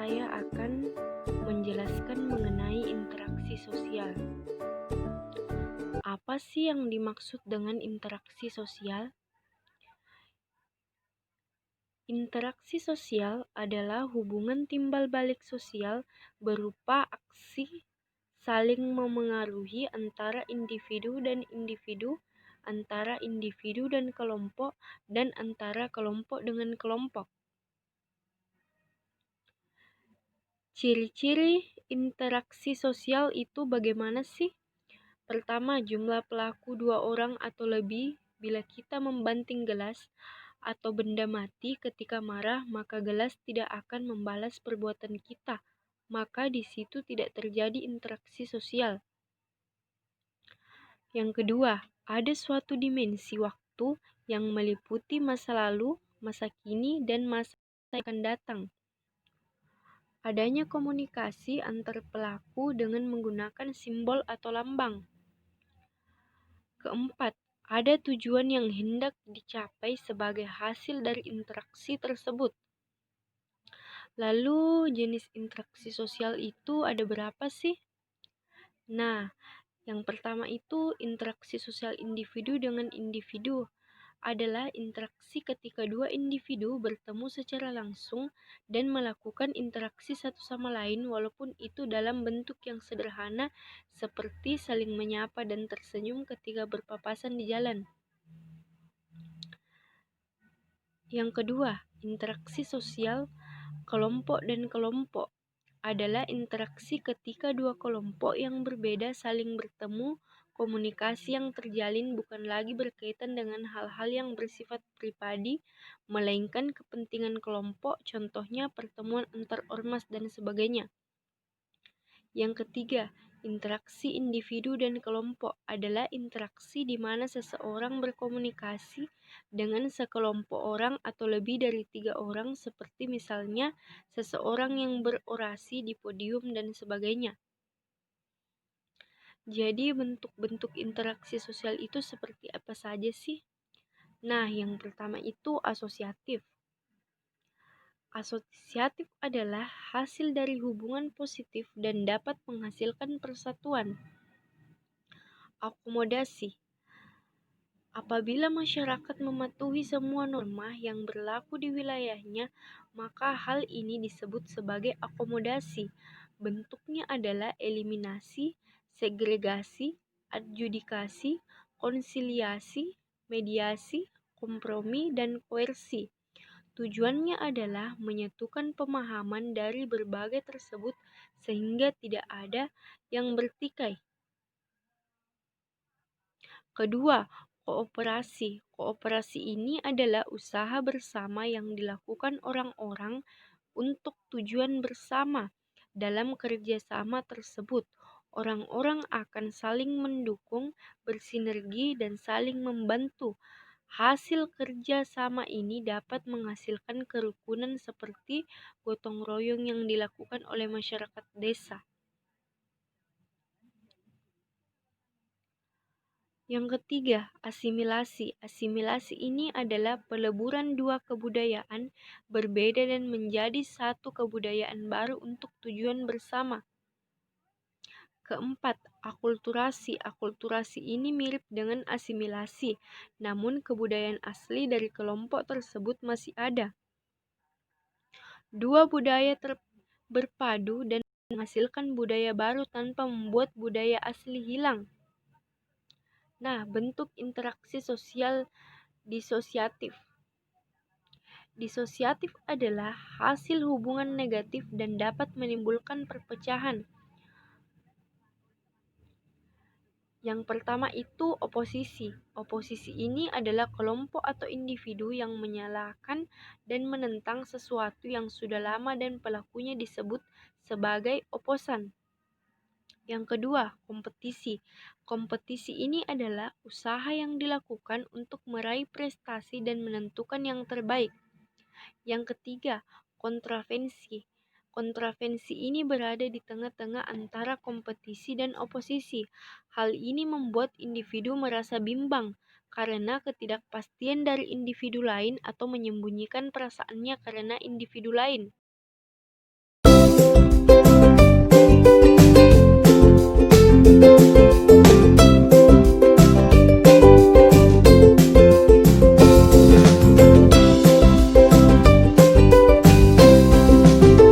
saya akan menjelaskan mengenai interaksi sosial. Apa sih yang dimaksud dengan interaksi sosial? Interaksi sosial adalah hubungan timbal balik sosial berupa aksi saling memengaruhi antara individu dan individu, antara individu dan kelompok, dan antara kelompok dengan kelompok. Ciri-ciri interaksi sosial itu bagaimana sih? Pertama, jumlah pelaku 2 orang atau lebih. Bila kita membanting gelas atau benda mati ketika marah, maka gelas tidak akan membalas perbuatan kita. Maka di situ tidak terjadi interaksi sosial. Yang kedua, ada suatu dimensi waktu yang meliputi masa lalu, masa kini, dan masa yang akan datang. Adanya komunikasi antar pelaku dengan menggunakan simbol atau lambang. Keempat, ada tujuan yang hendak dicapai sebagai hasil dari interaksi tersebut. Lalu, jenis interaksi sosial itu ada berapa sih? Nah, yang pertama itu interaksi sosial individu dengan individu adalah interaksi ketika dua individu bertemu secara langsung dan melakukan interaksi satu sama lain walaupun itu dalam bentuk yang sederhana seperti saling menyapa dan tersenyum ketika berpapasan di jalan. Yang kedua, interaksi sosial kelompok dan kelompok adalah interaksi ketika dua kelompok yang berbeda saling bertemu. Komunikasi yang terjalin bukan lagi berkaitan dengan hal-hal yang bersifat pribadi, melainkan kepentingan kelompok, contohnya pertemuan antar ormas dan sebagainya. Yang ketiga, interaksi individu dan kelompok adalah interaksi di mana seseorang berkomunikasi dengan sekelompok orang atau lebih dari 3 orang, seperti misalnya seseorang yang berorasi di podium dan sebagainya. Jadi bentuk-bentuk interaksi sosial itu seperti apa saja sih? Nah, yang pertama itu asosiatif. Asosiatif adalah hasil dari hubungan positif dan dapat menghasilkan persatuan. Akomodasi. Apabila masyarakat mematuhi semua norma yang berlaku di wilayahnya, maka hal ini disebut sebagai akomodasi. Bentuknya adalah eliminasi, segregasi, adjudikasi, konsiliasi, mediasi, kompromi, dan koersi. Tujuannya adalah menyatukan pemahaman dari berbagai tersebut sehingga tidak ada yang bertikai. Kedua, kooperasi. Kooperasi ini adalah usaha bersama yang dilakukan orang-orang untuk tujuan bersama. Dalam kerjasama tersebut, orang-orang akan saling mendukung, bersinergi, dan saling membantu. Hasil kerja sama ini dapat menghasilkan kerukunan seperti gotong royong yang dilakukan oleh masyarakat desa. Yang ketiga, asimilasi. Asimilasi ini adalah peleburan dua kebudayaan berbeda dan menjadi satu kebudayaan baru untuk tujuan bersama. Keempat, akulturasi. Akulturasi ini mirip dengan asimilasi, namun kebudayaan asli dari kelompok tersebut masih ada. Dua budaya berpadu dan menghasilkan budaya baru tanpa membuat budaya asli hilang. Nah, bentuk interaksi sosial disosiatif. Disosiatif adalah hasil hubungan negatif dan dapat menimbulkan perpecahan. Yang pertama itu oposisi. Oposisi ini adalah kelompok atau individu yang menyalahkan dan menentang sesuatu yang sudah lama dan pelakunya disebut sebagai oposan. Yang kedua, kompetisi. Kompetisi ini adalah usaha yang dilakukan untuk meraih prestasi dan menentukan yang terbaik. Yang ketiga, kontravensi. Kontravensi ini berada di tengah-tengah antara kompetisi dan oposisi. Hal ini membuat individu merasa bimbang karena ketidakpastian dari individu lain atau menyembunyikan perasaannya karena individu lain.